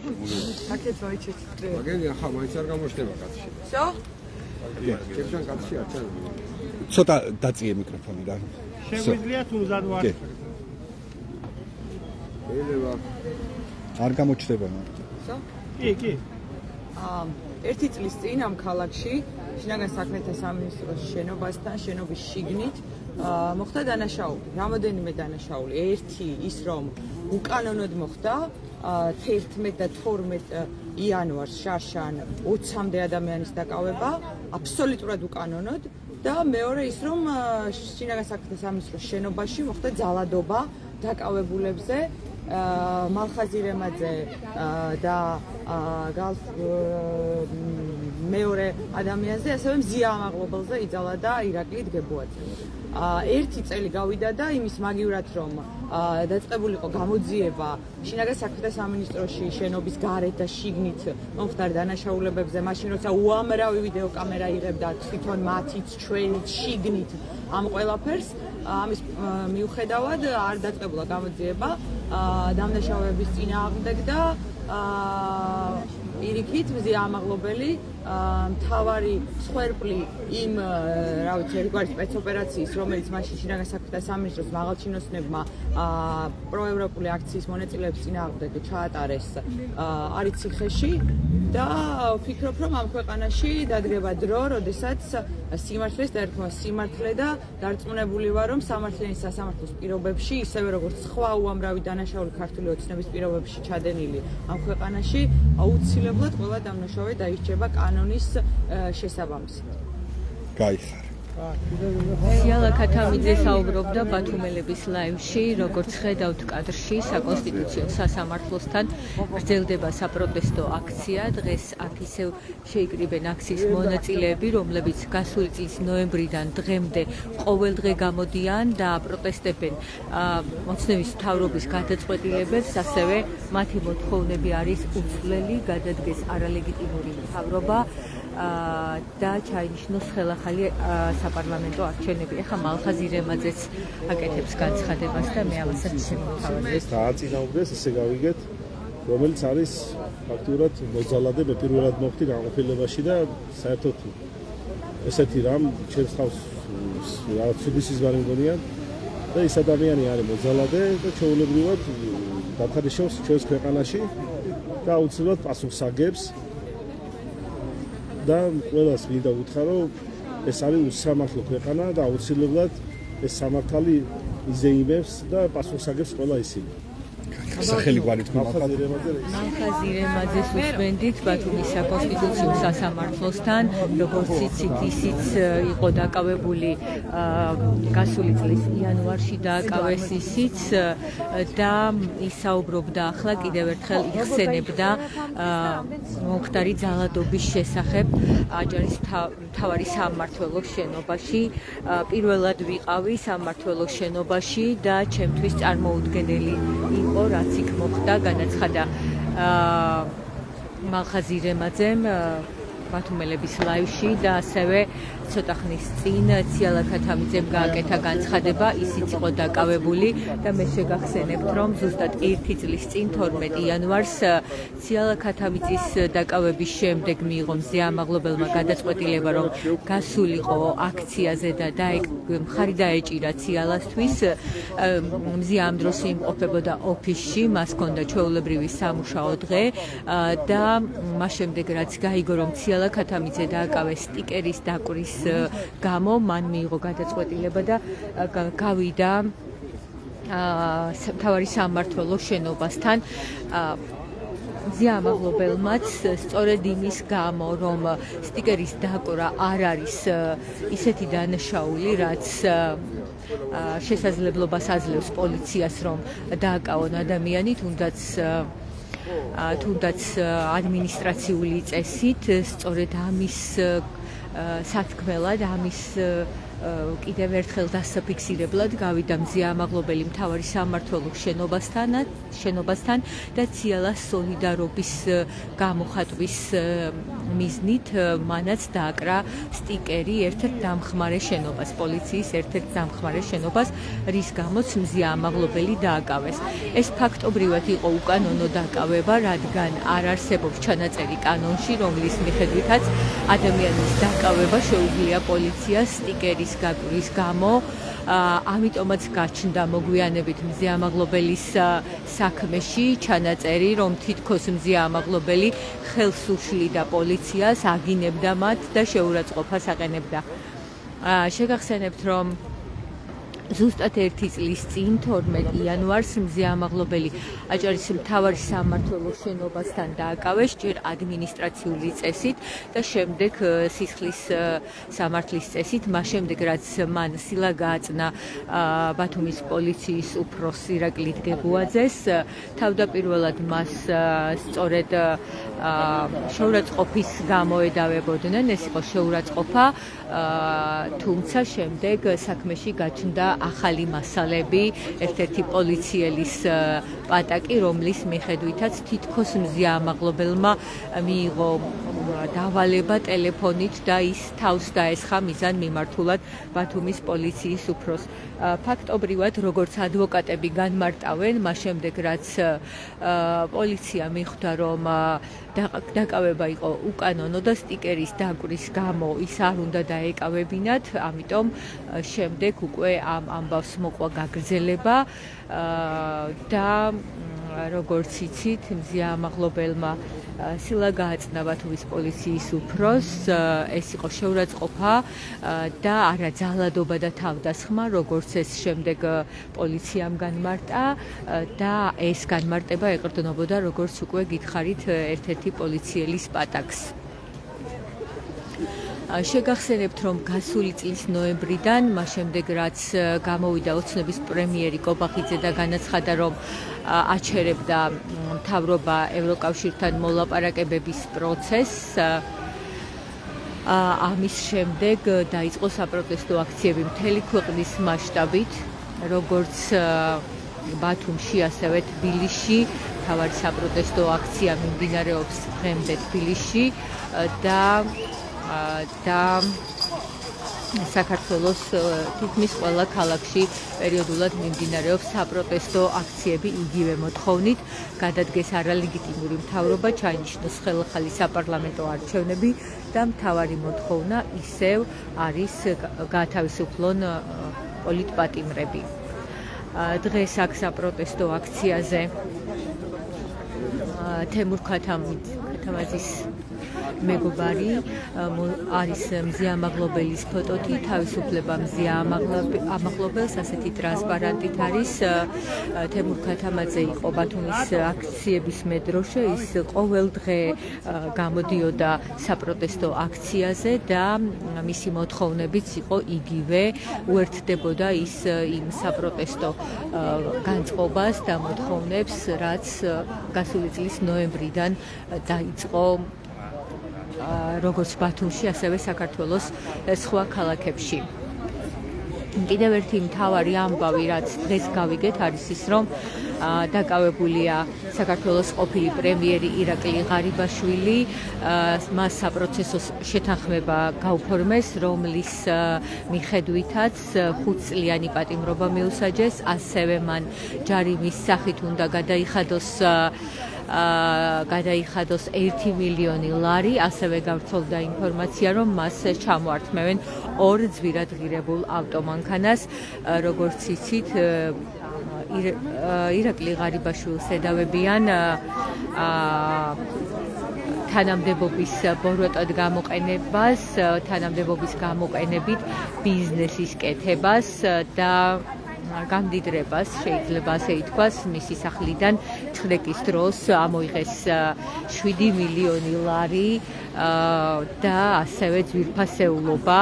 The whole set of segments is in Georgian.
Paket vayçet. Magari ახლა მაინც არ გამოჩნდება კაცში. Всё? ჩემთან კაცში არ ჩანს. ცოტა დაწიე მიკროფონიდან. შეგვიძლია თუ მზად ვარ. შეიძლება არ გამოჩნდება მარტო. Всё? კი. ერთი წლის წინ ამ ქალაქში შინაგან საქმეთა სამინისტროს შენობასთან შენობის შიგნით მოხდა დანაშაული. რამოდენიმე დანაშაული. ერთი ის რომ უკანონოდ მოხდა 11 და 12 იანვარს შარშან 20-მდე ადამიანის დაკავება, აბსოლუტურად უკანონოდ და მეორე ის რომ შინაგან საქმეთა სამინისტროს შენობაში მოხდა ძალადობა დაკავებულებზე მალხაზი რემაძე და მეორე ადამიანზე, ასევე მზია ამაღლობელზე იძალა და ირაკლი დგებუაძე. ერთი წელი გავიდა და იმის მაგივრად რომ დაწყებულიყო გამოძიება შინაგან საქმეთა სამინისტროში შენობის გარეთ და შიგნით მომხდარ დანაშაულებებზე, მაშინ როცა უამრავი ვიდეო კამერა იღებდა თვითონ მათიც ჩვენით შიგნით ამ ყველაფერს, ამის მიუხედავად არ დაწყებულა გამოძიება დამნაშავეების წინააღმდეგ და პირიქით მზია ამაღლობელი მთავარი სხერპლი იმ რა ვიცი ერთგვარი სპეცოპერაციის რომელიც მაშინ შინაგან საქმეთა სამინისტროს მაღალჩინოსნებმა პროევროპული აქციის მონაწილეებს წინააღმდეგ ჩაატარეს არის ციხეში და ვფიქრობ რომ ამ ქვეყანაში დადგება დრო, როდესაც სიმართლეს დაერქვა სიმართლე და დარწმუნებული ვარ რომ სამართლიანი სასამართლოს პირობებში ისევე როგორც სხვა უამრავი დანაშაული ქართული ოცნების პირობებში ჩადენილი ამ ქვეყანაში აუცილებლად ყველა დამნაშავე დაირჩება კანონის შესაბამისად. გაიხარ. სიალა ქათამიძე საუბრობდა ბათუმელების ლაივში, როგორც ხედავთ კადრში, საკონსტიტუციო სასამართლოსთან გრძელდება საპროტესტო აქცია. დღეს აქ ისევ შეიკრიბენ აქციის მონაწილეები, რომლებიც გასული წლის ნოემბრიდან დღემდე ყოველდღე გამოდიან და პროტესტებენ ოცნების მთავრობის გადაწყვეტილებებს, ასევე მათი მოთხოვნები არის უცვლელი, გადადგეს არალეგიტიმური მთავრობა და ჩაინიშნოს ხელახალი საპარლამენტო არჩევნები. ეხლა მალხაზი რემაძეც აკეთებს განცხადებას და მე ამასაც შემოთავაზებ. ეს დააწინაურდეს, ესე გავიგეთ, რომელიც არის ფაქტურად მოძალადე, მე პირველად მოხდი განყოფილებაში და საერთოდ ესეთი რამ ჩემს თავს რაღაც ცუდისიზმარი მგონია და ეს ადამიანი არის მოძალადე და ჩვეულებრივად დათარიშობს ჩვენს ქვეყანაში და აუცილებლად პასუხს აგებს და ყველას მინდა უთხრა რომ ეს არის უსამართლო ქვეყანა და აუცილებლად ეს სამართალი იზეიმებს და პასუხს აგებს ყველა ისინი. სახელი გვარი თქვა მალხაზი რემაძეს უსმენდით ბათუმის საკონსტიტუციო სასამართლოსთან, როგორც იცით, ისიც იყო დაკავებული გასული წლის იანვარში დააკავეს ისიც და ისაუბრობდა ახლა კიდევ ერთხელ იხსენებდა მომხდარი ძალადობის შესახებ აჯარის მთავარი სამმართველოს შენობაში. პირველად ვიყავი სამმართველოს შენობაში და ჩემთვის წარმოუდგენელი იყო რაც იქ მოხდა, განაცხადა მალხაზი რემაძემ ბათუმელების ლაივში და ასევე ცოტა ხნის წინ სიალა ქათამიძემ გააკეთა განცხადება, ისიც იყო დაკავებული და მე შეგახსენებთ, რომ ზუსტად 1 წლის წინ 12 იანვარს სიალა ქათამიძის დაკავების შემდეგ მიიღო მზია ამაღლობელმა გადაწყვეტილება, რომ გასულიყო აქციაზე და მხარი დაეჭირა სიალასთვის. მზია ამ დროს იმყოფებოდა ოფისში, მას ჰქონდა ჩვეულებრივი სამუშაო დღე და მას შემდეგ რაც გაიგო, რომ სიალა ქათამიძე დააკავეს სტიკერის დაკვრის გამო, მან მიიღო გადაწყვეტილება და გავიდა მთავარი სამმართველოს შენობასთან. მზია ამაღლობელმაც სწორედ იმის გამო, რომ სტიკერის დაკვრა არ არის ისეთი დანაშაული, რაც შესაძლებლობას აძლევს პოლიციას, რომ დააკავონ ადამიანი, თუნდაც ადმინისტრაციული წესით, სწორედ ამის სათქმელად, ამის კიდევ ერთხელ დასაფიქსირებლად გავიდა მზეამაღლობელი მთავარი სამმართველოს შენობასთან და ციალა სოლიდარობის გამოხატვის მიზნით მანაც დააკრა სტიკერი ერთ-ერთ დამხმარე შენობას, პოლიციის ერთ-ერთ დამხმარე შენობას, რის გამოც მზეამაღლობელი დააკავეს. ეს ფაქტობრივად იყო უკანონო დაკავება, რადგან არ არსებობს ჩანაწერი კანონში, რომლის მიხედვითაც ადამიანის დაკავება შეუძლია პოლიციას სტიკერის გაკვრვის გამო. ამიტომაც გაჩნდა მოგვიანებით მზეამაღლობელის საქმეში ჩანაწერი, რომ თითქოს მზეამაღლობელი ხელს უშლიდა პოლიციას, აგინებდა მათ და შეურაცხყოფას აყენებდა. შეგახსენებთ, რომ ზუსტად 1 წლის წინ 12 იანვარს მზეამაღლობელი აჭარის მთავარი სამმართველოს შენობასთან დააკავეს ჯერ ადმინისტრაციული წესით და შემდეგ სისხლის სამართლის წესით, მას შემდეგ რაც მან სილა გააწნა ბათუმის პოლიციის უფროს ირაკლი დგებუაძეს, თავდაპირველად მას სწორედ შეურაცხყოფის გამო ედავებოდნენ, ეს იყო შეურაცხყოფა, თუმცა შემდეგ საქმეში გაჩნდა ახალი მასალები, ერთ-ერთი პოლიციელის პატაკი, რომლის მიხედვითაც თითქოს მზეამაღლობელმა მიიღო დავალება ტელეფონით და ის თავს დაესხა მიზან მიმართულად ბათუმის პოლიციის უფროს. ფაქტობრივად, როგორც ადვოკატები განმარტავენ, მას შემდეგ რაც პოლიცია მიხვდა, რომ დაკავება იყო უკანონო და სტიკერის დაკვრის გამო ის არ უნდა დაეკავებინათ, ამიტომ შემდეგ უკვე ამ ამბავს მოყვა გაგრძელება და როგორც იცით, მზეამაღლობელმა სილა გააწნა ბათუმის პოლიციის უფროს, ეს იყო შეურაცხყოფა და არა ძალადობა და თავდასხმა, როგორც ეს შემდეგ პოლიციამ განმარტა და ეს განმარტება ეყრდნობოდა, როგორც უკვე გითხარით, ერთ-ერთი პოლიციელის პატაკს. შეგახსენებთ, რომ გასული წლის ნოემბრიდან, მას შემდეგ რაც გამოვიდა ოცნების პრემიერი კობახიძე და განაცხადა, რომ აჩერებდა მთავრობა ევროკავშირთან მოლაპარაკებების პროცესს, ამის შემდეგ დაიწყო საპროტესტო აქციები მთელი ქვეყნის მასშტაბით, როგორც ბათუმში, ასევე თბილისში. მთავარი საპროტესტო აქცია მიმდინარეობს დღემდე თბილისში და საქართველოს თითქმის ყველა ქალაქში პერიოდულად მიმდინარეობს საპროტესტო აქციები იგივე მოთხოვნით, გადადგეს არალეგიტიმური მთავრობა, ჩაინიშნოს ხელახალი საპარლამენტო არჩევნები და მთავარი მოთხოვნა ისევ არის გაათავისუფლონ პოლიტპატიმრები. დღეს აქ საპროტესტო აქციაზე თემურ ქათამაძის მეგობარი არის მზეამაღლობელის ფოტოთი, თავისუფლება მზეამაღლობელს, ასეთი ტრანსპარანტით არის. თემურ ქათამაძე იყო ბათუმის აქციების მედროშე, ის ყოველ დღე გამოდიოდა საპროტესტო აქციაზე და მისი მოთხოვნებიც იყო იგივე, უერთდებოდა ის იმ საპროტესტო განწყობას და მოთხოვნებს, რაც გასული წლის ნოემბრიდან დაიწყო როგორც ბათუმში, ასევე საქართველოს სხვა ქალაქებში. კიდევ ერთი მთავარი ამბავი, რაც დღეს გავიგეთ, არის ის, რომ დაკავებულია საქართველოს ყოფილი პრემიერი ირაკლი ღარიბაშვილი, მას საპროცესო შეთანხმება გაუფორმეს, რომლის მიხედვითაც 5 წლიანი პატიმრობა მიუსაჯეს, ასევე მან ჯარიმის სახით უნდა გადაიხადოს 1 მილიონი ლარი, ასევე გავრცელდა ინფორმაცია, რომ მას ჩამოართმევენ 2 ძვირად ღირებულ ავტომანქანას. როგორც იცით, ირაკლი ღარიბაშვილს ედავებიან თანამდებობის ბოროტად გამოყენებას, თანამდებობის გამოყენებით ბიზნესის კეთებას და გამდიდრებას, შეიძლება ასე ითქვას, მისი სახლიდან ჩხრეკის დროს ამოიღეს 7 მილიონი ლარი და ასევე ძვირფასეულობა.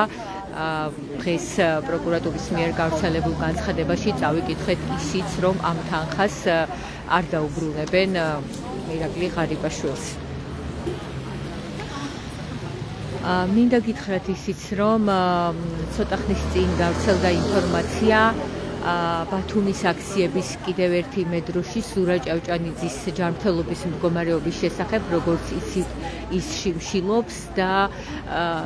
დღეს პროკურატურის მიერ გავრცელებულ განცხადებაში წავიკითხეთ ისიც, რომ ამ თანხას არ დაუბრუნებენ ირაკლი ღარიბაშვილს. მინდა გითხრათ ისიც, რომ ცოტა ხნის წინ გავრცელდა ინფორმაცია ბათუმის აქციების კიდევ ერთი მედროში სურა ჭავჭანიძის ჯანმრთელობის მდგომარეობის შესახებ, როგორც იცით, ის შიმშილობს და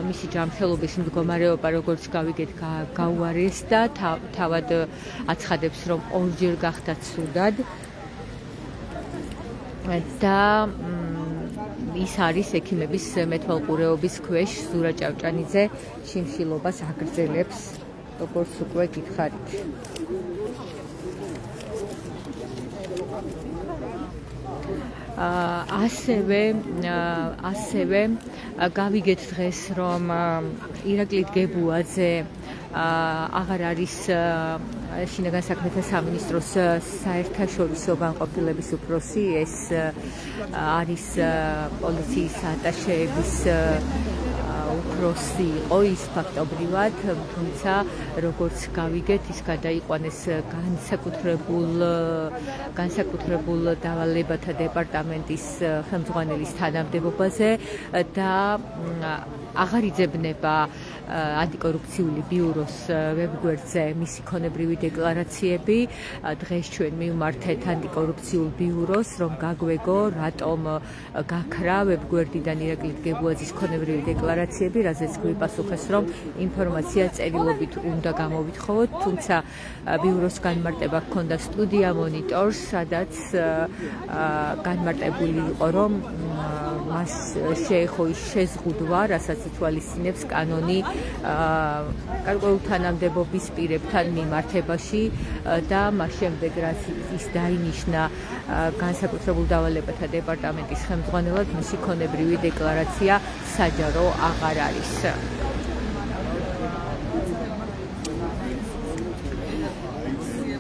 მისი ჯანმრთელობის მდგომარეობა, როგორც გავიგეთ, გაუარესდა, თავად აცხადებს, რომ ორჯერ გახდა ცუდად და ის არის ექიმების მეთვალყურეობის ქვეშ. სურა ჭავჭანიძე შიმშილობას აგრძელებს, როგორც უკვე გითხარით. ასევე გავიგეთ დღეს, რომ ირაკლი დგებუაძე აღარ არის შინაგან საქმეთა სამინისტროს საერთაშორისო განყოფილების უფროსი, ეს არის პოლიციის ატაშეების უფროსი იყო ის ფაქტობრივად, თუმცა როგორც გავიგეთ, ის გადაიყვანეს განსაკუთრებულ დავალებათა დეპარტამენტის ხელმძღვანელის თანამდებობაზე და აღარ იძებნება ანტიკორუფციული ბიუროს ვებგვერდზე მისი ქონებრივი დეკლარაციები. დღეს ჩვენ მივმართეთ ანტიკორუფციულ ბიუროს, რომ გაგვეგო, რატომ გაქრა ვებგვერდიდან ირაკლი დგებუაძის ქონებრივი დეკლარაციები, რაზეც გვიპასუხეს, რომ ინფორმაცია წერილობით უნდა გამოვითხოვოთ, თუმცა ბიუროს განმარტება ჰქონდა სტუდია მონიტორს, სადაც განმარტებული იყო, რომ მას შეეხო ის შეზღუდვა, რასაც ითვალისწინებს კანონი გარკვეულ თანამდებობის პირებთან მიმართებაში და მას შემდეგ, რაც ის დაინიშნა განსაკუთრებულ დავალებათა დეპარტამენტის ხელმძღვანელად, მისი ქონებრივი დეკლარაცია საჯარო აღარ არის.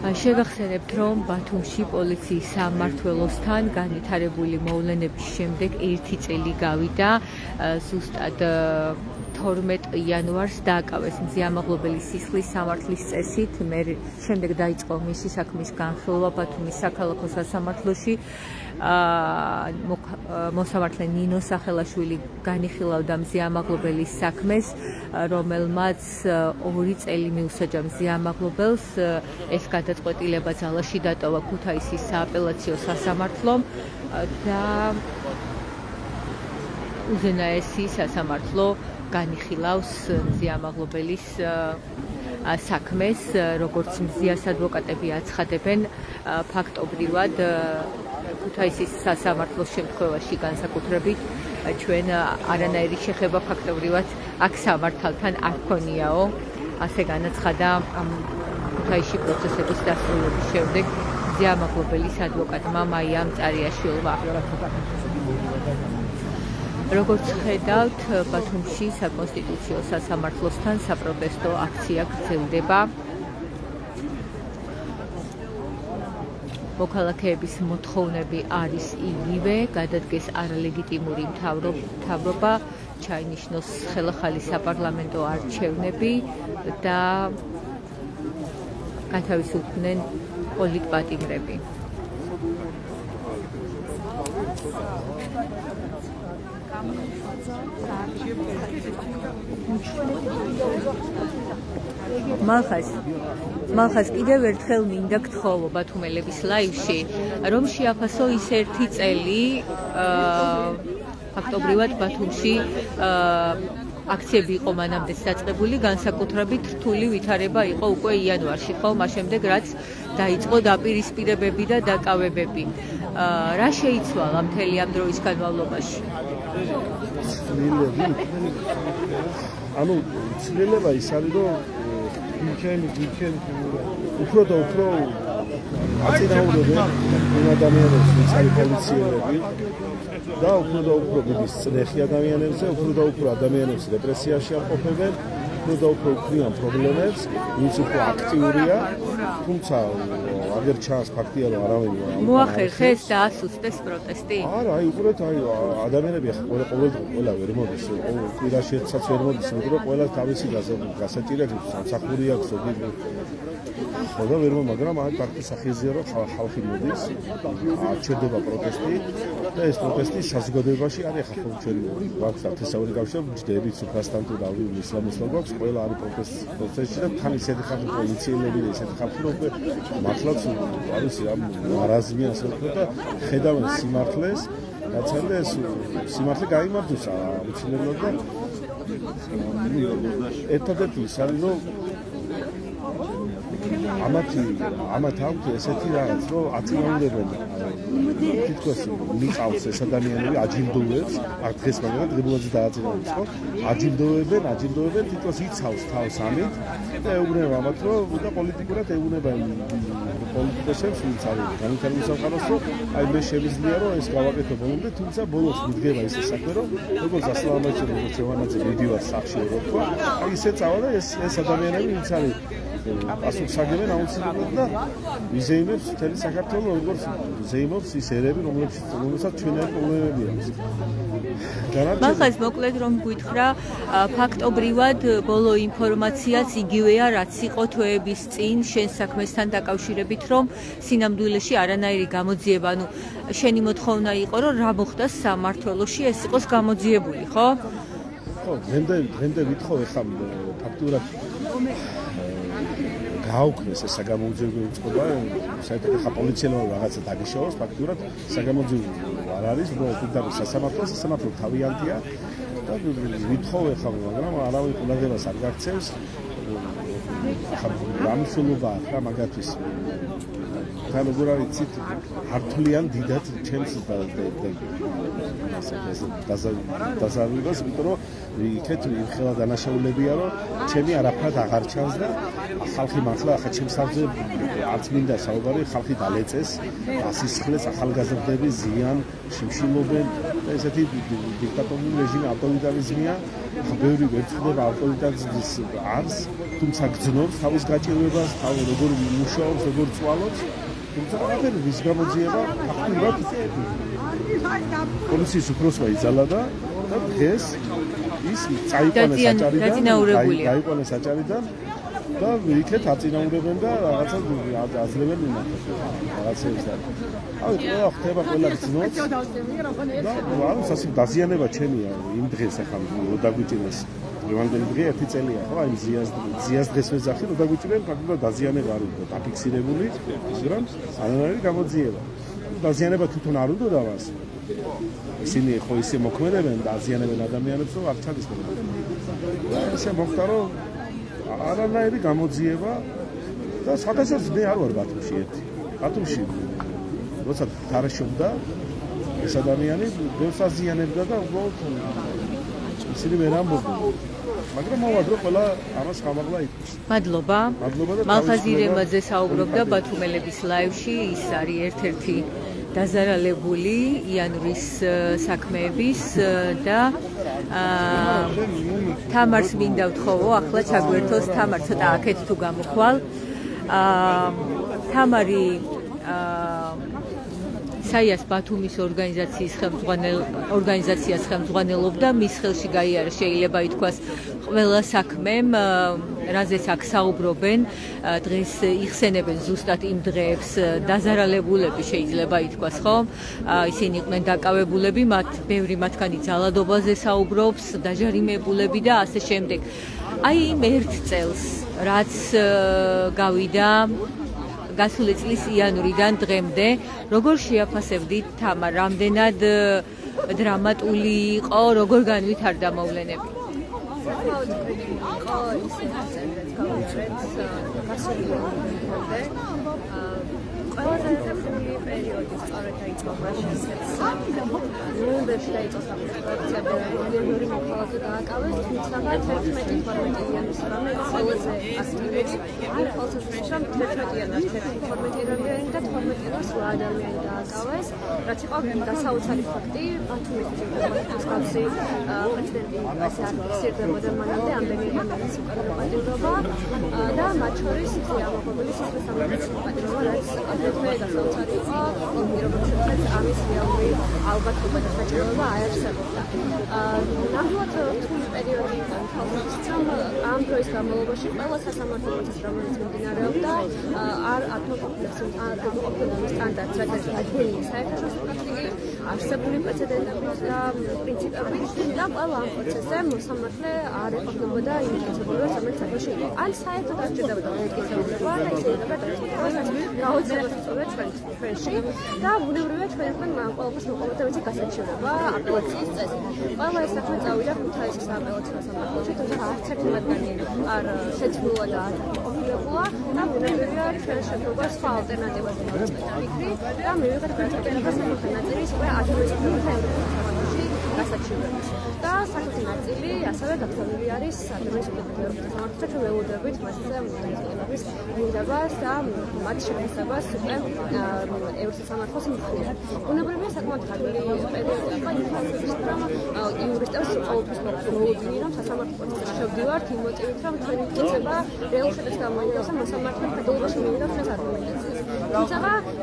შევახსენებთ, რომ ბათუმში პოლიციის სამმართველოსთან განვითარებული მოვლენების შემდეგ 1 წელი გავიდა, ზუსტად 12 იანვარს დააკავეს მზიამაღლობელი სისხლის სამართლის წესით, შემდეგ დაიწყო მისი საქმის განხილვა ბათუმის საქალაქო სასამართლოში. მოსამართლე ნინო სახელაშვილი განიხილავდა მზიამაღლობელის საქმეს, რომელმაც 2 წელი მიუსაჯა მზიამაღლობელს. ეს გადაწყვეტილება ძალაში დატოვა ქუთაისის სააპელაციო სასამართლომ და უზენაესი სასამართლო განიხილავს მზიამაღლობელის საქმეს, როგორც მზიას ადვოკატები აცხადებენ, ფაქტობრივად ქუთაისის სასამართლოს შემთხვევაში განსაკუთრებით ჩვენ არანაირი შეხება ფაქტობრივად აქ სამართალთან არ ქონიაო, ასე განაცხადა ქუთაისში პროცესების დასრულების შემდეგ მზიამაღლობელის ადვოკატმა მაია მწარიაშვილმა. როგორც ხედავთ, ბათუმში საკონსტიტუციო სასამართლოსთან საპროტესტო აქცია გრძელდება. მოქალაქეების მოთხოვნები არის იგივე, გადადგეს არალეგიტიმური მთავრობა, ჩაინიშნოს ხელახალი საპარლამენტო არჩევნები და გათავისუფლდნენ პოლიტპატიმრები. მალხას კიდევ ერთხელ მინდა გთხოვო ბათუმელების ლაივში, რომ შეაფასო ის 1 წელი ფაქტობრივად ბათუმში აქციები იყო მანამდეც დაწყებული, განსაკუთრებით რთული ვითარება იყო უკვე იანვარში, ხო, მას შემდეგ რაც დაიწყო დაპირისპირებები და დაკავებები. რა შეიცვალა მთელი ამ დროის განმავლობაში? ცვლილება ის არის, რომ უფრო და უფრო აწინაურებენ იმ ადამიანებს, ვინც არის პოლიციელები და უფრო და უფრო დიდი წნეხი ადამიანებზე, უფრო და უფრო ადამიანებს რეპრესიაში ამყოფებენ უფრო და უფრო უქმნიან პრობლემებს, ვინც უფრო აქტიურია, თუმცა აგერ ჩანს ფაქტია, რომ არავინ მოახერხეს და ასუსტეს პროტესტი? არა, აი უყურეთ, აი ადამიანები ახლა ყველა ვერ მოდის, კვირაში ერთსაც ვერ მოდის, იმიტომ რომ ყველა თავისი გასაჭირი აქვს, სამსახური აქვს, ხოდა ვერ მაგრამ აი ფაქტის სახეზეა, რომ ხალხი მოდის, ჩერდება პროტესტი და ეს პროტესტი საზოგადოებაში არის ახლა ჩვენი გვაქვს ათასეული კავშირი, ჯდებით სუფრასთან თუ დავი ისლამოსთან გვაქვს, ყველა არის პროტესტში და თან ისეთი ხალხი პოლიციელები და ისეთი ხალხი რომ მართლაც არის ამ მარაზმი ასე ვთქვათ და ხედავენ სიმართლეს, რაც არის ეს სიმართლე გაიმართოს აუცილებლად და ერთადერთი ის არის რომ ამათ აქვს ესეთი რაღაც, რომ აწინაურებენ თითქოს მიყავს ეს ადამიანები აჯილდოვებს, აქ დღეს მაგალითად დღებულადზე დააწინაურებს, ხო? აჯილდოვებენ, თითქოს იცავს თავს ამით და ეუბნება ამათ, რომ და პოლიტიკურად ეუბნება პოლიტიკოსებს, ვინც არის განვითარებული სამყაროს, რომ აი მე შემიძლია რომ ეს გავაკეთო ბოლომდე, თუმცა ბოლოს მიდგება ის საქმე, რომ როგორც ასლამაჩი როგორც ჯოვანაძე მიდივარ სახში როგორ თქვა, აი ისე წავა და ეს ადამიანები ვინც არის პასუხისმგებელი აუცილებლად და მიზეიმებს მთელი საქართველოს როგორც მიზეიმობს ის ერები რომელსაც ჩვენი პრობლემები აქვს. მახაც მოკლედ რომ გითხრა ფაქტობრივად ბოლო ინფორმაციაც იგივეა რაც იყო თვეების წინ შენ საქმესთან დაკავშირებით რომ სინამდვილეში არანაირი გამოძიება ანუ შენი მოთხოვნა იყო რომ რა მოხდა სამმართველოში ეს იყოს გამოძიებული ხო? ხო, დღემდე ვითხოვ ეხლა ფაქტურად გააუქმეს ეს საგამოძიებო უწყება, საერთოდ ახლა პოლიციელებმა რაღაცა დაგიშოვოს, ფაქტურად საგამოძიებო არ არის, უბრალოდ სასამართლო თავიანთია და ვითხოვ ეხლა, მაგრამ არავინ ყურადღებას არ გაქცევს. ახლა რამსულობა ახლა მაგათთვის თან როგორ არის ცით ართულიან დიდად ჩემს დაზარალებას, იმიტომ რომ იქეთ ხელა დანაშაულებია, რომ ჩემი არაფრად აღარ ჩანს და ხალხი მართლა ახლა ჩემს თავზე არც მინდა საუბარი, ხალხი დალეწეს, დასისხლეს, ახალგაზრდები ზიან, შიმშილობენ და ესეთი დიქტატორული რეჟიმი ავტორიტარიზმია, ბევრი ვერ ცდება ავტორიტარიზმის არს, თუმცა გძნობს თავის გაჭირვებას, როგორ მუშაობს, როგორ წვალობს. თუმცა აღარ ის გამოძიება ფაქტურად პოლიციის უფროსმა იძალა და დღეს ის წაიყვანეს საჭარიდან და იქეთ აწინაურებენ და რაღაცა აძლევენ მიმართოს რაღაცებს და აი ყველა ხდება ყველა გძნობს და ანუ სასი დაზიანება ჩემია იმ დღეს ახლა რო დაგვიჭირეს დღევანდელი დღე 1 წელია ხო აი ზიას დღეს ვეძახი რომ დაგვიჭირენ ფაქტობრივად დაზიანება არის დაფიქსირებული მაგრამ არანაირი გამოძიება დაზიანება თვითონ არ უნდა დავას ისინი ხო ისე მოქმედებენ და აზიანებენ ადამიანებს რომ არ ჩაგისწრებენ და ესე მოხდა რომ არანაირი გამოძიება და სხვადასხვა მე არ ვარ ბათუმში როცა თარეშობდა ეს ადამიანი ბევრს აზიანებდა და უბრალოდ ისინი ვერ ამბობდნენ მაგრამ მოვადრო ყველა ამას ხამაღლა იტყვის. მადლობა. მალხაზ ირემაძე საუბრობდა ბათუმელების ლაივში, ის არის ერთ-ერთი დაზარალებული იანურის საქმეების და თამარს მინდა ვთხოვო, ახლა ჩაგვერთოს თამარ ცოტა აქეთ თუ გამოხვალ. თამარი საიას ბათუმის ორგანიზაციას ხელმძღვანელობდა, მის ხელში გაიარა შეიძლება ითქვას ყველა საქმემ, რაზეც აქ საუბრობენ, დღეს იხსენებენ ზუსტად იმ დღეებს დაზარალებულები შეიძლება ითქვას, ხო? ისინი იყვნენ დაკავებულები, ბევრი მათგანი ძალადობაზე საუბრობს, დაჟარიმებულები და ასე შემდეგ. აი იმ ერთ წელს, რაც გავიდა გასული წლის იანვრიდან დღემდე, როგორ შეაფასებდით თამარ, რამდენად დრამატული იყო, როგორ განვითარდა მოვლენები? ყველაზე ეფექტური პერიოდი სწორედ დაიწყო მაშინ ნოემბერში დაიწყო საკუთრებია მილიონი მოქალაქე დააკავეს, თუმცა 11-12 რამე ყველაზე აქტიური არ ხალხის რომ 11-12 და 12 ადამიანი დააკავეს, რაც იყო დასაოცარი ფაქტი, ბათუმის მსგავსი პრეცედენტი ასე არ მისირდებოდა მანამდე ამდენი ადამიანის უკან პატიმრობა და მათ შორის ამაღლების შესაძლებლობის პატიმრობა, რაც აგრეთვე დასაოცარი იყო, რომელშიც ამის რეალური ალბათობა და საჭიროება აერსებობდა. ნამდვილად რთული პერიოდი იყო ხალხისთვის, რომ ამ დროის განმავლობაში ყველა სასამართლო პროცესი, რომელიც მიმდინარეობდა, არ ყოფილა სტანდარტს, რაც არის ათენი საერთაშორისო პრაქტიკი, არსებული პრეცედენტები და პრინციპები და ყველა ამ პროცესზე მოსამართლე არ ეყოლებოდა იმ პროცედურას, რომელიც საქართველოში იყო. ან საერთოდ არ ჭირდებოდა მოკითხება და შეიძლება გაუძლებლად სწორედ ჩვენში და ბუნებრივია ჩვენთან ყველაფერს მოყოლოდა ვიცი გასაჩივრება, აპელაციის წესი. ყველა ეს საქმე წავიდა ქუთაისის აპელაციურ სამართლოში, თუმცა არც ერთი მათგანი არ შეცვლილა და არ ყოფილებულა და ბუნებრივია ჩვენ შეგვიძლია სხვა ალტერნატივას ვიქრი და მივიღეთ განცხადება საკუთარ ნაწილის უკვე ადამიანის სამართლოში გასაჩივრებით. და საკუთარ ნაწილი ასევე გაფორმებული არის ადამიანის სამართლში, ჩვენ ველოდებით მასზე მონაწილეობის მიღებას და მათ შეფასებას უკვე ევროსამართლოს მხრიდან. ბუნებრივია საკმაოდ ხანმოკლე პერიოდი იყო იმ ფასში, რომ იურისტებს ყოველთვის მოულოდნელი რომ სასამართლო პროცესში შევდივართ იმ მოტივით, რომ თქვენი პროცესება რეალურ შედეგს გამოიწვევს და მოსამართლე ფედერალობაში მიიღებს ჩვენს არგუმენტაციას. თუმცა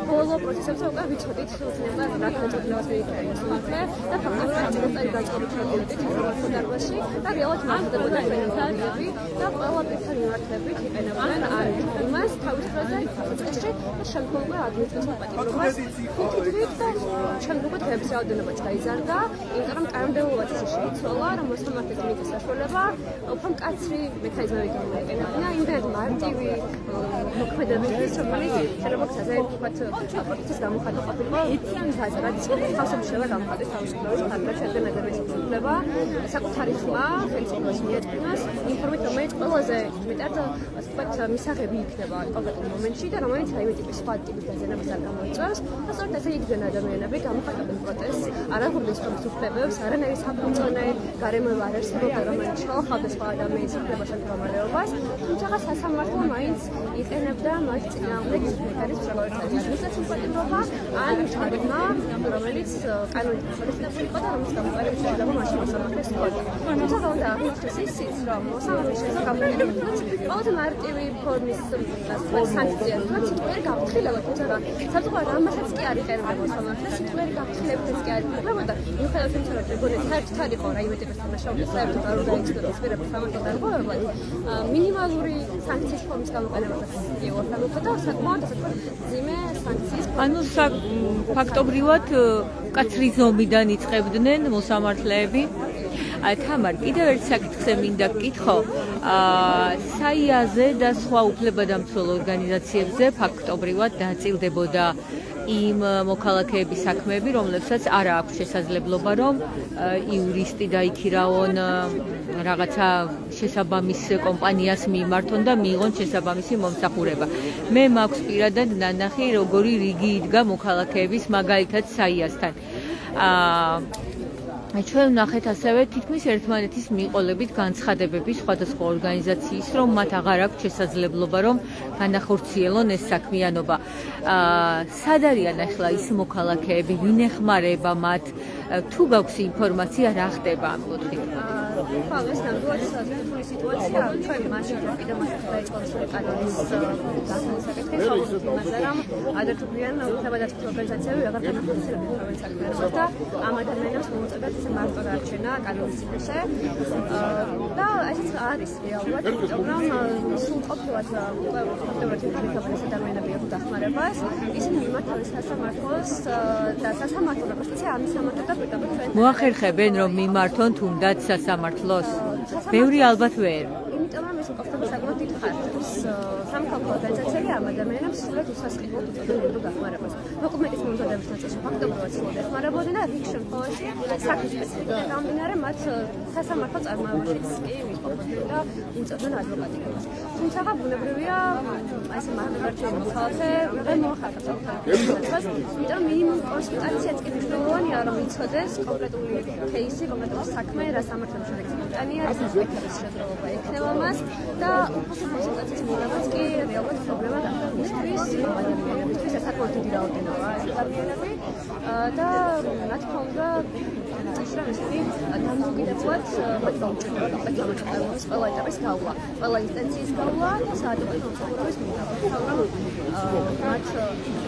ბოლო პროცესებზე უკვე ვიცოდით, შეიძლება რა განწყობას მიიღება მოსამართლე და ფაქტობრივად წელიწადი განწყობით შევდივართ სასამართლო დარბაზში და რეალურად მოხდებოდა ფედერალები და ყველა პირთან მიმართებით იყენებდნენ იმას თავის დროზე პროცესში და შემდგომ უკვე ადმინისტრაციულ პატიმრობას ხუთით და შემდგომ დღეების რაოდენობაც გაიზარდა, იმიტომ რომ კანონმდებლობაც ისე შეიცვალა, რომ მოსამართლეს მიწის საშუალება უფრო მკაცრი მექანიზმები გამოიყენებინა, იმდენად მარტივი მოქმედებებით, რომელიც შეიძლება გზაზე ვთქვათ პროცესის გამოხატვა ყოფილიყო ერთიანი რაც თავისუფლება გამოხატვის თავისუფლების ფაქტად შედგენადების უფლება, საკუთარი ხმა, ხელისუფლებას მიეწყვინოს, ინფორმაციით, რომელიც ყველაზე მეტად ასე ვთქვათ მისაღები იქნება კონკრეტულ მომენტში და რომელიც რაიმე ტიპის სხვა ტიპის დაზიანებას არ გამოიწვევს და სწორედ ესე იდგნენ ადამიანები გამოხატებენ პროტესტს, არ აღუდგნენ სხვების უფლებებს, არანაირი საფუძვლიანი გარემოება არ არსებობდა, რომელიც შეეხავდა სხვა ადამიანის უფლებასა და მდგომარეობას, თუმცა სასამართლო მაინც იყენებდა მათ წინააღმდეგ მექანიზმს, როგორც არის ადმინისტრაციული პატიმრობა, ან ჩარგმა, რომელიც კანონით მოხსენებული იყო და რომელიც გამოყენების შეიძლება მაშინ მოსამართლეს ჰქონდა. თუმცა უნდა აღიქვას ისიც, რომ მოსამართლეს შეიძლება გამოიყენოს ყველაზე მარტივი ფორმის სანქცია, თუმცა სიტყვიერი გაფრთხილება, თუმცა საზღვაო რამასაც კი არ იყენებდა მოსამართლეს, სიტყვიერი გაფრთხილებითაც კი არ იყენებდა, მიუხედავად იმისა, რომ ეგონი საერთოდ არ იყო რაიმე ტიპის თამაშები, საერთოდ არ უნდა იქნებოდეს პირების სამართლო დარღვევებად, მინიმალური სანქციის ფორმის გამოყენებასაც იუერთებოდა და საკმაოდ ასე ვთქვათ ძიმე სანქციის ანუ ფაქტობრივად კაცრი ზომიდან იწყებდნენ მოსამართლეები. თამარ, კიდევ ერთ საკითხზე მინდა გკითხო, საიაზე და სხვა უფლებადამცველ ორგანიზაციებზე ფაქტობრივად დააწილდებოდა იმ მოქალაქეების საქმეები, რომლებსაც არ აქვს შესაძლებლობა, რომ იურისტი დაიქირავონ რაღაცა შესაბამის კომპანიას მიმართონ და მიიღონ შესაბამისი მომსახურება. მე მაქვს პირადად ნანახი, როგორი რიგი იდგა მოქალაქეების მაგალითად საიასთან. ჩვენ ვნახეთ ასევე თითქმის ერთმანეთის მიყოლებით განცხადებები სხვადასხვა ორგანიზაციის, რომ მათ აღარ აქვს შესაძლებლობა, რომ განახორციელონ ეს საქმიანობა. სად არიან ახლა ის მოქალაქეები, ვინ ეხმარება მათ, თუ გაქვს ინფორმაცია, რა ხდება ამ კუთხით? ეს ნამდვილად საკითხული სიტუაცია, ჩვენ მაშინ კიდევ მასთან დაიწყო კანონის გასაკეთება, იმაზე რომ ადრეულიან უფლებადამცველ ორგანიზაციები აღარ განახორციელებენ საქმიანობას და ამ ადამიანებს მოუწოდათ მარტო დარჩენა კანონის ციხეში და ესეც არის რეალურად, იმიტომ რომ სულ ყოფილად ფაქტობრივად ინფორმაციას ადამიანები έχουν დახმარებას, ისინი მიმართავენ სასამართლოს და სასამართლო პროცესია ამის სამართლად და პირდაპირ მოახერხებენ, რომ მიმართონ თუნდაც სასამართლოს. ბევრი ალბათ ვერ. იმიტომ რომ ეს ყოფილი საკმაოდ დიდ ხარჯს სამხალხო ორგანიზაციები ამ ადამიანებს სრულად უსასყიდლოდ უწოდებენ ნებრივ დახმარებას. მოკლედ მომზადების ნაწილში ფაქტობრივად სრულად ეხმარებოდნენ და რიგ შემთხვევაში საქმის სპეციფიკიდან გამომდინარე მათ სასამართლო წარმოებაშიც კი ვიყოფოდნენ და უწოდებდნენ ადვოკატირებას. თუმცა ბუნებრივია ესე მართლმადიდებლობის ხალხზე ვერ მოახერხებს ამას. იმიტომ მინიმუმ კონსულტაციაც კი მნიშვნელოვანია, რომ იცოდეს კონკრეტული кейსი, კონკრეტული საქმე, რა სამართლებრივ ექსპერტანია, რა სპექტრის შეძროობა ექნება მას და უხოშო კონსულტაციის მიღებაც კი რეალურად პრობლემა გახდა მისთვის, ადამიანებისთვის, ეს საკმაოდ დიდი რაოდენობა ადამიანები და რა თქმა უნდა ისრა ისეთი დამოუკიდებლად მათ გაუჭირდება პეტროლოგიის ყველა ეტაპის გავლა, ყველა ინსტანციის გავლა და საადვოკატო პროცედურის მიღება. მათ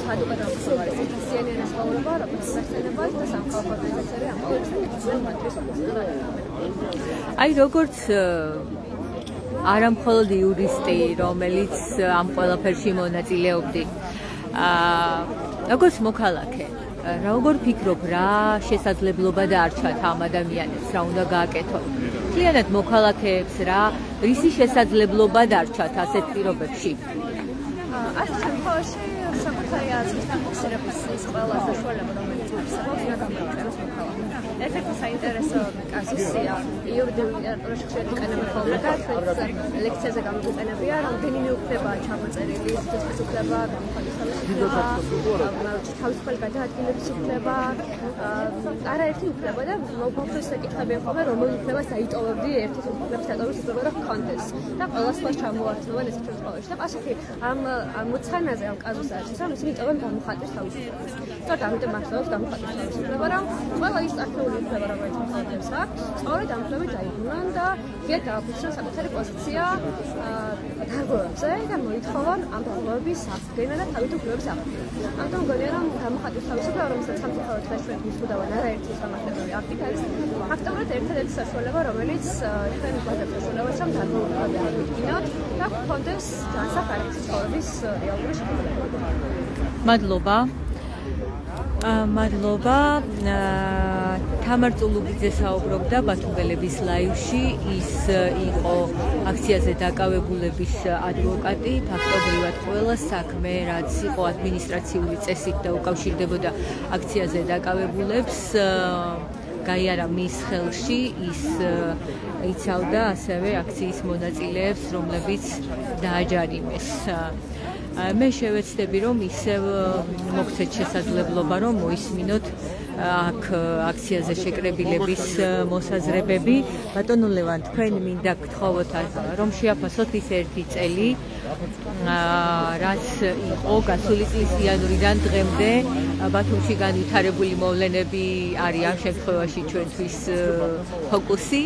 საადვოკატო პროცედურის CNN-ის გავრება, როგორც სახსენებას და სამხალხო ორგანიზაციები ამ ყოველთვის მათთვის პროცედურა. აი როგორც არა მხოლოდ იურისტი, რომელიც ამ ყველაფერში მონაწილეობდი, როგორც მოქალაქე, როგორ ფიქრობ, რა შესაძლებლობა დარჩათ ამ ადამიანებს, რა უნდა გააკეთონ? მთლიანად მოქალაქეებს რისი შესაძლებლობა დარჩათ ასეთ პირობებში? ასეთ შემთხვევაში საკუთარი აზრის დამოუკიდებლობის ის ყველა საშუალება, რომელიც არსებობს, უნდა გამოიყენოს მოქალაქე. ერთ-ერთი საინტერესო კაზუსია იურიდიული ლიტერატურაში ხშირად იყენებენ ხოლმე და ლექციაზე გამოიყენებია, რამდენიმე უფლებაა ჩამოწერილი, სიცოცხლის უფლება, თავისუფალი გადაადგილების უფლება, არაერთი უფლება და მოგოხდეს საკითხებია ხოლმე, რომელი უფლებას დაიტოვებდი ერთი უფლების დატოვის უფლება რა ჰქონდეს და ყველა სხვას ჩამოართმევენ ეს შემთხვევაში და პასუხი ამ მოცანაზე ამ კაზუსზე არის, რომ ისინი ტოვენ გამოხატვის თავისუფლებას. სწორედ ამიტომ მართლობს გამოხატვის თავისუფლება, რომ ყველა ის აქტიური უფლება, რომელიც მოხდეს აქვს, სწორედ ამ უფლებით დაიბრუნონ და ღია დააფიქსირონ საკუთარი პოზიცია დარღვევებზე და მოითხოვონ ამ დარღვევების აღდგენა და თავის უფლებების აღდგენა. ამიტომ მგონია, რომ გამოხატვის თავისუფლება, რომელსაც სამწუხაროდ ჩვენ გვისწავლა არაერთი სამართლებრივი აქტით არის, ფაქტობრივად ერთადერთი საშუალება, რომელიც ჩვენ გვაქვს საშუალებას, რომ დარღვევები აღდგინოთ და გქონდეს განსახარების ცხოვრების რეალური შეფასება. მადლობა. მადლობა. თამარ წულუბიძე საუბრობდა ბათუმელების ლაივში, ის იყო აქციაზე დაკავებულების ადვოკატი, ფაქტობრივად ყველა საქმე, რაც იყო ადმინისტრაციული წესით და უკავშირდებოდა აქციაზე დაკავებულებს, გაიარა მის ხელში, ის იცავდა ასევე აქციის მონაწილეებს, რომლებიც დააჯარიმეს. მე შევეცდები, რომ ისევ მოგცეთ შესაძლებლობა, რომ მოისმინოთ აქ აქციაზე შეკრებილების მოსაზრებები. ბატონო ლევან, თქვენ მინდა გთხოვოთ, რომ შეაფასოთ ის ერთი წელი, რაც იყო გასული წლის იანვრიდან დღემდე ბათუმში განვითარებული მოვლენები არის ამ შემთხვევაში ჩვენთვის ფოკუსი.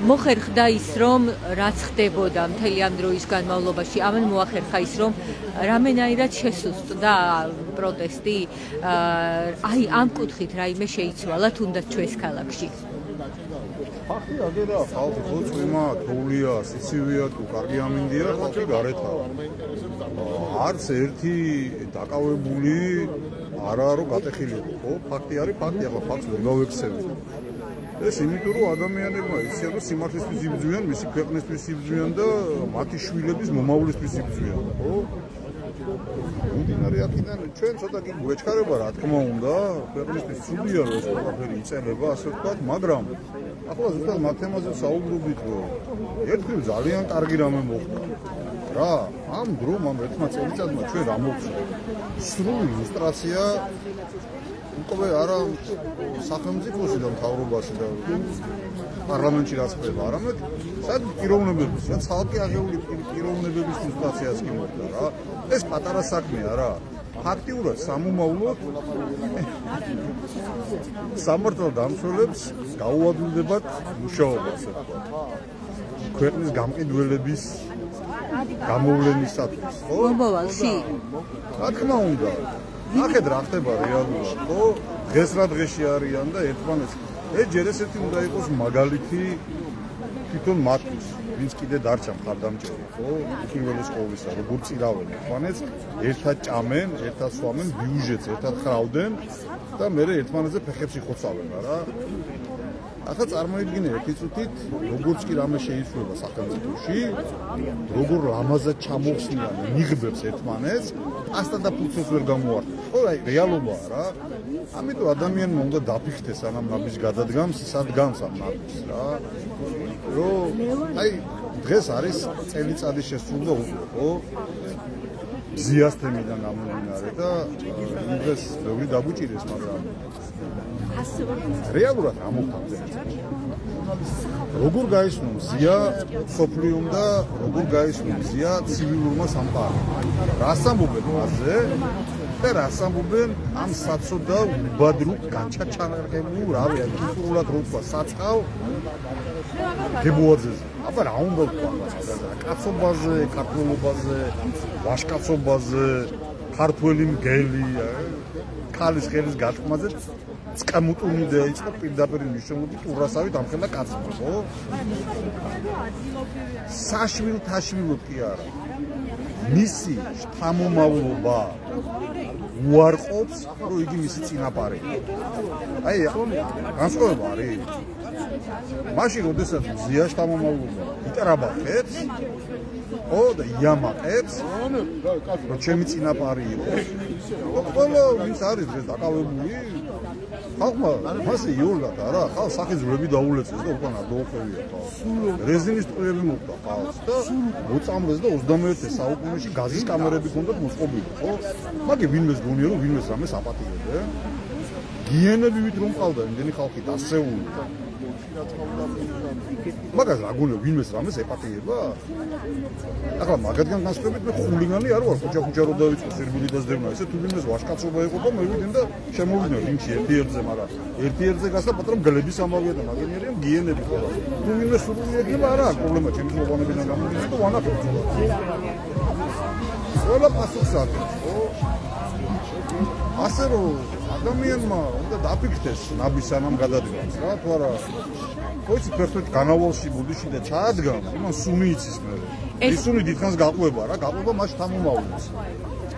მოხერხდა ის, რომ რაც ხდებოდა მთელი ამ დროის განმავლობაში, ამან მოახერხა ის, რომ რამენაირად შესუსტდა პროტესტი, აი ამ კუთხით რაიმე შეიცვალა თუნდაც ჩვენს ქალაქში. ფაქტი აგერა, ხალხი ხო წვიმა, თოვლია, სიცივეა თუ კარგი ამინდია, ხალხი გარეთაა. არც ერთი დაკავებული არაა რომ გატეხილიყო, ხო? ფაქტი არის ფაქტი, ახლა ფაქტს ვერ გავექცევით. ეს იმიტომ რომ ადამიანებმა იციან რომ სიმართლისთვის იბრძვიან, მისი ქვეყნისთვის იბრძვიან და მათი შვილების მომავლისთვის იბრძვიან, ხო? მდინარე აქედან ჩვენ ცოტა კი გვეჩქარება რა თქმა უნდა, ქვეყნისთვის სულია რომ ეს ყველაფერი იწერება, ასე ვთქვათ, მაგრამ ახლა ზუსტად მაგ თემაზე საუბრობთ, რომ ერთხელ ძალიან კარგი რამე მოხდა. რა, ამ დრომ ამ ერთმა წელიწადმა ჩვენ რა მოვხდა? სრული ილუსტრაცია უკვე არა სახელმწიფოში და მთავრობაში და პარლამენტში რაც ხდება, არამედ სად პიროვნებების, რაც ხალხი აღებული პიროვნებების ილუსტრაციაც კი მოხდა რა. ეს პატარა საქმეა რა. ფაქტიურად სამომავლოდ სამართალ დამცველებს გაუადვილდებათ მუშაობა, ასე ვთქვათ. ქვეყნის გამყიდველების გამოვლენისათვის, ხო? მომავალში. რა თქმა უნდა. ნახეთ რა ხდება რეალურად, ხო? დღეს რა დღეში არიან და ერთმანეთს. ეს ჯერ ესეთი უნდა იყოს მაგალითი თვითონ მათთვის, ვინც კიდე დარჩა მხარდამჭერი, ხო? უპირველეს ყოვლისა, როგორ წირავენ ერთმანეთს, ერთად ჭამენ, ერთად სვამენ ბიუჟეტს, ერთად ხრავდნენ და მე ერთმანეთზე ფეხებს იხოცავენ, რა. ახლა წარმოიდგინე ერთი წუთით როგორც კი რამე შეიცვლება სახელმწიფოში, როგორ ლამაზად ჩამოხსნიან ნიღბებს ერთმანეთს, პასტა და ფუცელს ვერ გამოართმევს. ხო, აი რეალობაა რა. ამიტომ ადამიანმა უნდა დაფიქრდეს სანამ ნაბიჯს გადადგამს, სადგამს ამ ნაბიჯს რა. რომ აი დღეს არის წელიწადი შესრულდა უკვე, ხო? ზიას თემიდან გამომდინარე და იმ დღეს ბევრი დაგუჭირეს, მაგრამ რეალურად რა მოხდა წელიწადში? როგორ გაისვნა მზია სოფლიუმ და როგორ გაისვნა მზია ცივილურმა სამყარომ? რას ამბობენ მასზე და რას ამბობენ ამ საცოდა უბადრუ გაჩაჩანარგებულ რავია კულტურულად რო თქვა საწყავ გებუაძეზე. აბა რა უნდა ვთქვა კაცობაზე, ქართველობაზე, ვაშკაცობაზე, ქართველი მგელი, ქალის ხელის გათქმაზე წკამუტუნი და იყო პირდაპირ მნიშვნელობით ურასავით ამხელა კაცმა, ხო? საშვილთაშვილოდ კი არა. მისი შთამომავლობა უარყოფს, რომ იგი მისი წინაპარია. აი, განსხვავება არის. მაშინ, როდესაც მზია შთამომავლობა იტრაბახებს, ხო და იამაყებს, რომ ჩემი წინაპარი იყო. ყველა ვინც არის დღეს დაკავებული, ხალხმა მასე იოლად არა, ხალხს სახიზვრები დაულეწეს და უკან არ დაუყევია ხალხს. რეზინის ტყუები მოხდა ხალხს და მოწამლეს და 21 საუკუნეში გაზის კამერები ჰქონდათ მოწყობილი, ხო? მაგე ვინმეს გონია რომ ვინმეს რამეს აპატიებდა? გიენები ვით რომ ყავდა იმდენი ხალხი დასეული. მაგას რა გონია ვინმეს რამეს ეპატიება? ახლა მაგათგან განსხვავებით მე ხულიგანი არ ვარ, ხუჭა რო დავიწყო სერბული დასდევნა, ესე თუ ვინმეს ვაშკაცობა იყო და მე ვიდენ და შემოვიდნენ ლინჩი ერთ-ერთზე, მაგრამ ერთ-ერთზე გასა პატრონ გლების ამბავია და მაგენიერია გიენები ყველა. თუ ვინმეს სრული ეგნება არა აქვს პრობლემა, ჩემი მოყანებიდან გამომდინარე და ვანაყებს. ყველა პასუხს აქვს, ხო? ასე რომ ადამიანმა უნდა დაფიქრდეს ნაბის სანამ გადადგამს რა, თუ არა ხოიცი ფერტოთ განავალში ბუდიში და ჩაადგამს, იმან სუნი იცის მე. ის სუნი დიდხანს გაყვება რა, გაყვება მას თამომავლებს.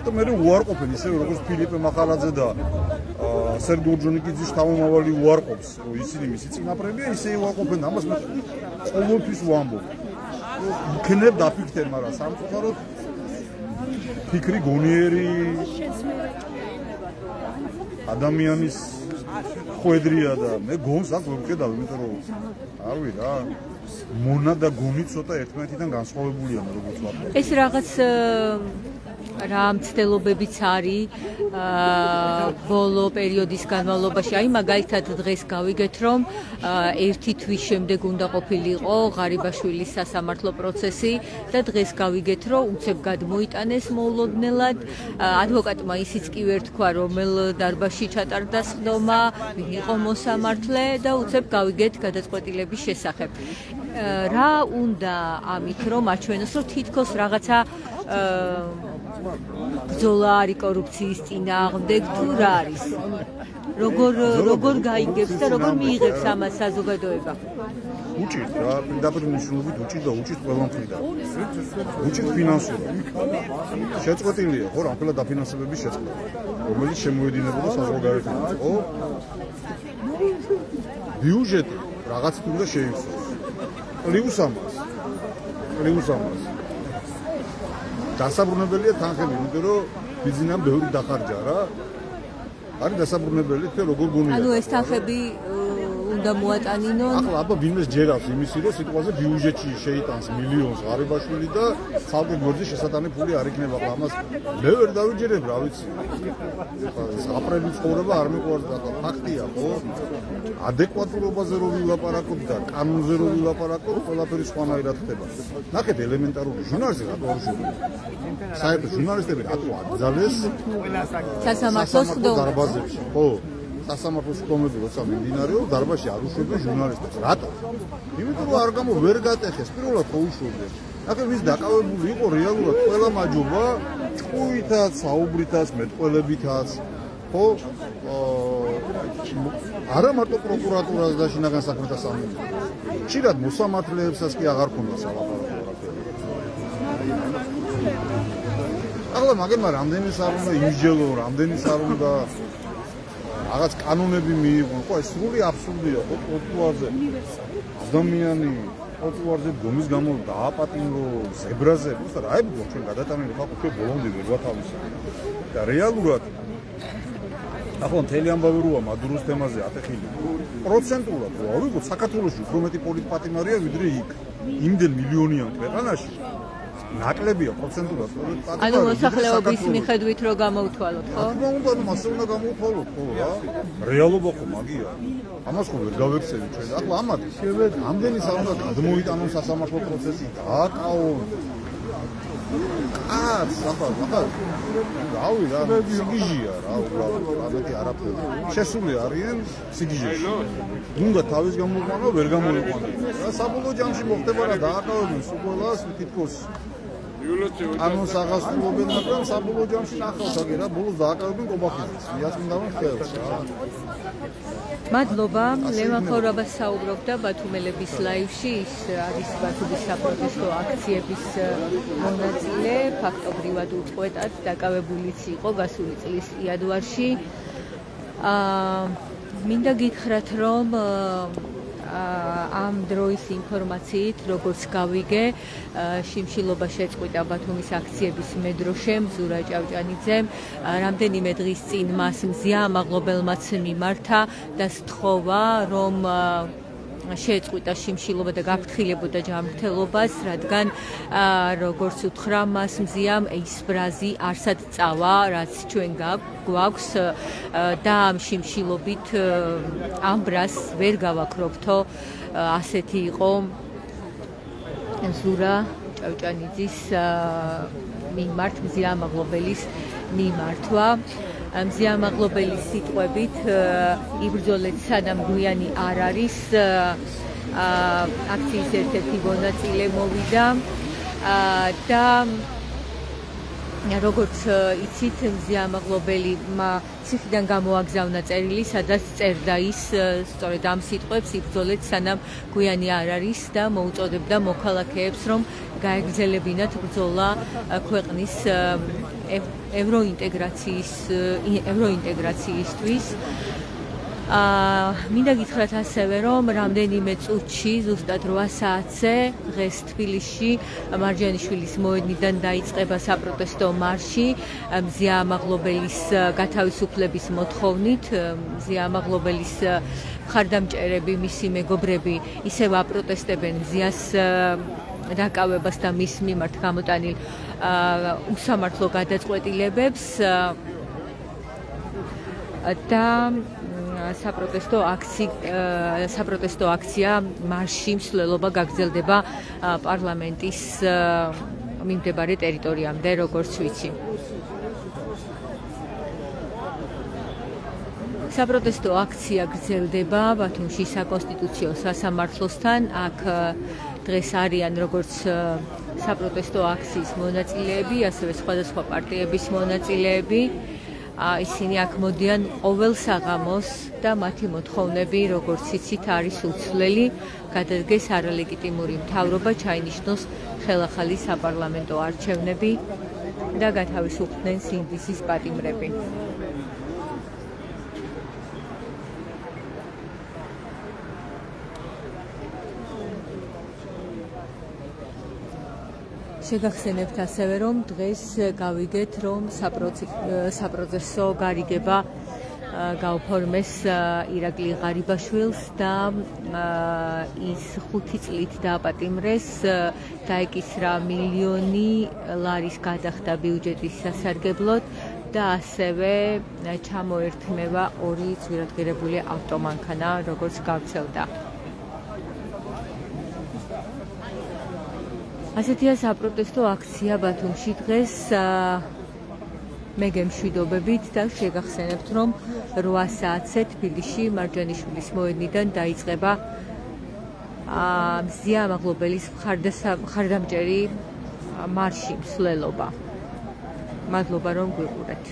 და მე უარყოფენ ისე როგორც ფილიპე მახალაძე და სერგო ორჯონიკიძის თამომავალი უარყოფს, რომ ისინი მისი წინაპრებია, ისე უარყოფენ ამას მე ყოველთვის ვამბობ. იქნებ დაფიქრდნენ, მაგრამ სამწუხაროდ ფიქრი გონიერი ადამიანის ხვედრია და მე გონს აქ ვხედავ, იმიტომ რომ არავი რა მონა და გონი ცოტა ერთმანეთიდან განსხვავებულია მე როგორც ვაფიქრე. ეს რაღაც რა მცდელობებიც არის ბოლო პერიოდის განმავლობაში. აი მაგალითად დღეს გავიგეთ, რომ ერთი თვის შემდეგ უნდა ყოფილიყო ღარიბაშვილის სასამართლო პროცესი და დღეს გავიგეთ, რომ უცებ გადმოიტანეს მოულოდნელად. ადვოკატმა ისიც კი ვერ თქვა, რომელ დარბაზში ჩატარდა სხდომა, ვინ იყო მოსამართლე და უცებ გავიგეთ გადაწყვეტილების შესახებ. რა უნდა ამით რომ აჩვენოს, რომ თითქოს რაღაცა ბრძოლა არის კორუფციის წინააღმდეგ თუ რა არის? როგორ გაიგებს და როგორ მიიღებს ამას საზოგადოება? უჭირთ რა, პირდაპირ მნიშვნელობით უჭირთ და უჭირთ ყველა მხრიდან. უჭირთ ფინანსურად. შეწყვეტილია ხო, რამხელა დაფინანსებების შეწყვეტა, რომელიც შემოედინებოდა საზოგადოებაში, ხო? ბიუჯეტი რაღაცით უნდა შეიცვალოს. პლუს ამას. დასაბრუნებელია თანხები, იმიტომ რომ ბიზნესამ ბევრი დახარჯა რა. არის დასაბრუნებელი թե როგორ გონია. ანუ ეს თანხები უნდა მოატანინონ. ახლა აბა ვინმეს ჯერავს იმისი რომ სიტყვაზე ბიუჯეტში შეიტანს მილიონს ღარიბაშვილი და ცალკე გვერდზე შესატანი ფული არ იქნება. ახლა ამას მე ვერ დავიჯერებ, რა ვიცი. საპრები ცხოვრება არ მიყვარს და ფაქტია, ხო? ადეკვატურობაზე რო ვილაპარაკობ და კანონზე რო ვილაპარაკობ, ყველაფერი სხვანაირად ხდება. ნახეთ ელემენტარული ჟურნალისტი რატო არ უშუქება? საერთოდ ჟურნალისტები რატო აკრძალეს სასამართლოს დარბაზებში, ხო? სასამართლოს სხდომები როცა მიმდინარეობს, დარბაზში არ უშვებენ ჟურნალისტებს. რატო? იმიტომ რომ არ გამო ვერ გატეხეს, პირველად ხო უშვებდნენ. ნახე ვის დაკავებული იყო რეალურად ყველა მაჯობა, ჭკუითაც, საუბრითაც, მეტყველებითაც, ხო? არა მარტო პროკურატურას და შინაგან საქმეთა სამინისტროს. ხშირად მოსამართლეებსაც კი აღარ ქონდა სალაპარაკო რაფერი. ახლა მაგემა რამდენიც არ უნდა იმსჯელო, რამდენიც არ უნდა რაღაც კანონები მიიღონ. ხო, ეს სრული აბსურდია, ხო, ტროტუარზე. ადამიანი ტროტუარზე გომის გამო დააპატიმრო ზებრაზე, უბრალოდ რა ებგო ჩვენ გადატანილი ხალხი ჩვენ ბოლომდე ვერ ვათავისებთ. და რეალურად ახლა მთელი ამბავი როა მადუროს თემაზე ატეხილი. პროცენტულად რო ავიღოთ საქართველოში უფრო მეტი პოლიტპატიმარია ვიდრე იქ. იმდენ მილიონიან ქვეყანაში ნაკლებია პროცენტულად პოლიტპატიმარი. ანუ მოსახლეობის მიხედვით რო გამოვთვალოთ, ხო? რა უნდა მასე უნდა გამოვთვალოთ, ხო რა? რეალობა ხო მაგია. ამას ხო ვერ გავექცევით ჩვენ. ახლა ამათ ამდენი საუბარ გადმოიტანონ სასამართლო პროცესი დააკავონ. ახლა რავი რა, სიგიჟია რა, უბრალოდ ამეთი არაფერი. შესული არიან სიგიჟეში. უნდა თავის გამოყვანა, ვერ გამოიყვანა. რა საბოლოო ჯამში მოხდება რა დააკავებენ სულ ყველას თითქოს ანონს აღასრულებენ, მაგრამ საბოლოო ჯამში ნახავთ აგე რა, ბოლოს დააკავებენ კობახიძეს. მიაწმინდავენ ხელს რა. მადლობა, ლევან ხორაბას საუბრობდა ბათუმელების ლაივში, ის არის ბათუმის საპროტესტო აქციების მონაწილე, ფაქტობრივად უწყვეტად დაკავებულიც იყო გასული წლის იანვარში. მინდა გითხრათ, რომ ამ დროის ინფორმაციით, როგორც გავიგე, შიმშილობა შეწყვიტა ბათუმის აქციების მედროშემ ზურა ჭავჭანიძემ. რამდენიმე დღის წინ მას მზია ამაღლობელმაც მიმართა და სთხოვა, რომ შეეწყვიტა შიმშილობა და გაფრთხილებოდა ჯანმრთელობას, რადგან როგორც უთხრა მას მზიამ ის ბრაზი არსად წავა, რაც ჩვენ გვაქვს და ამ შიმშილობით ამ ბრაზს ვერ გავაქრობთო. ასეთი იყო ზურა ჭავჭანიძის მიმართ მზია ამაღლობელის მიმართვა. მზია ამაღლობელის სიტყვებით იბრძოლეთ სანამ გვიანი არ არის აქციის ერთ-ერთი მონაწილე მოვიდა და როგორც იცით, მზია ამაღლობელი ციხიდან გამოაგზავნა წერილი, სადაც წერდა ის სწორედ ამ სიტყვებს იბრძოლეთ სანამ გვიანი არ არის და მოუწოდებდა მოქალაქეებს, რომ გაეგრძელებინათ ბრძოლა ქვეყნის ევროინტეგრაციისთვის. მინდა გითხრათ ასევე, რომ რამდენიმე წუთში, ზუსტად 8 საათზე, დღეს თბილისში მარჯანიშვილის მოედნიდან დაიწყება საპროტესტო მარში მზია ამაღლობელის გათავისუფლების მოთხოვნით. მზია ამაღლობელის მხარდამჭერები, მისი მეგობრები ისევ აპროტესტებენ მზიას დაკავებას და მის მიმართ გამოტანილ უსამართლო გადაწყვეტილებებს და საპროტესტო აქცია მარში მსვლელობა გაგრძელდება პარლამენტის მიმდებარე ტერიტორიამდე, როგორც ვიცი. საპროტესტო აქცია გრძელდება ბათუმში საკონსტიტუციო სასამართლოსთან. აქ დღეს არიან როგორც საპროტესტო აქციის მონაწილეები, ასევე სხვადასხვა პარტიების მონაწილეები. ისინი აქ მოდიან ყოველ საღამოს და მათი მოთხოვნები, როგორც იცით, არის უცვლელი. გადადგეს არალეგიტიმური მთავრობა, ჩაინიშნოს ხელახალი საპარლამენტო არჩევნები და გათავისუფლდნენ სინდისის პატიმრები. შეგახსენებთ ასევე, რომ დღეს გავიგეთ, რომ საპროცესო გარიგება გაუფორმეს ირაკლი ღარიბაშვილს და ის 5 წლით დააპატიმრეს, დაეკისრა მილიონი ლარის გადახდა ბიუჯეტის სასარგებლოდ და ასევე ჩამოერთმევა 2 ძვირადღირებული ავტომანქანა, როგორც გავრცელდა. ასეთია საპროტესტო აქცია ბათუმში დღეს. მე გემშვიდობებით და შეგახსენებთ, რომ 8 საათზე თბილისში მარჯანიშვილის მოედნიდან დაიწყება მზია ამაღლობელის მხარდამჭერი მარში მსვლელობა. მადლობა, რომ გვიყურეთ.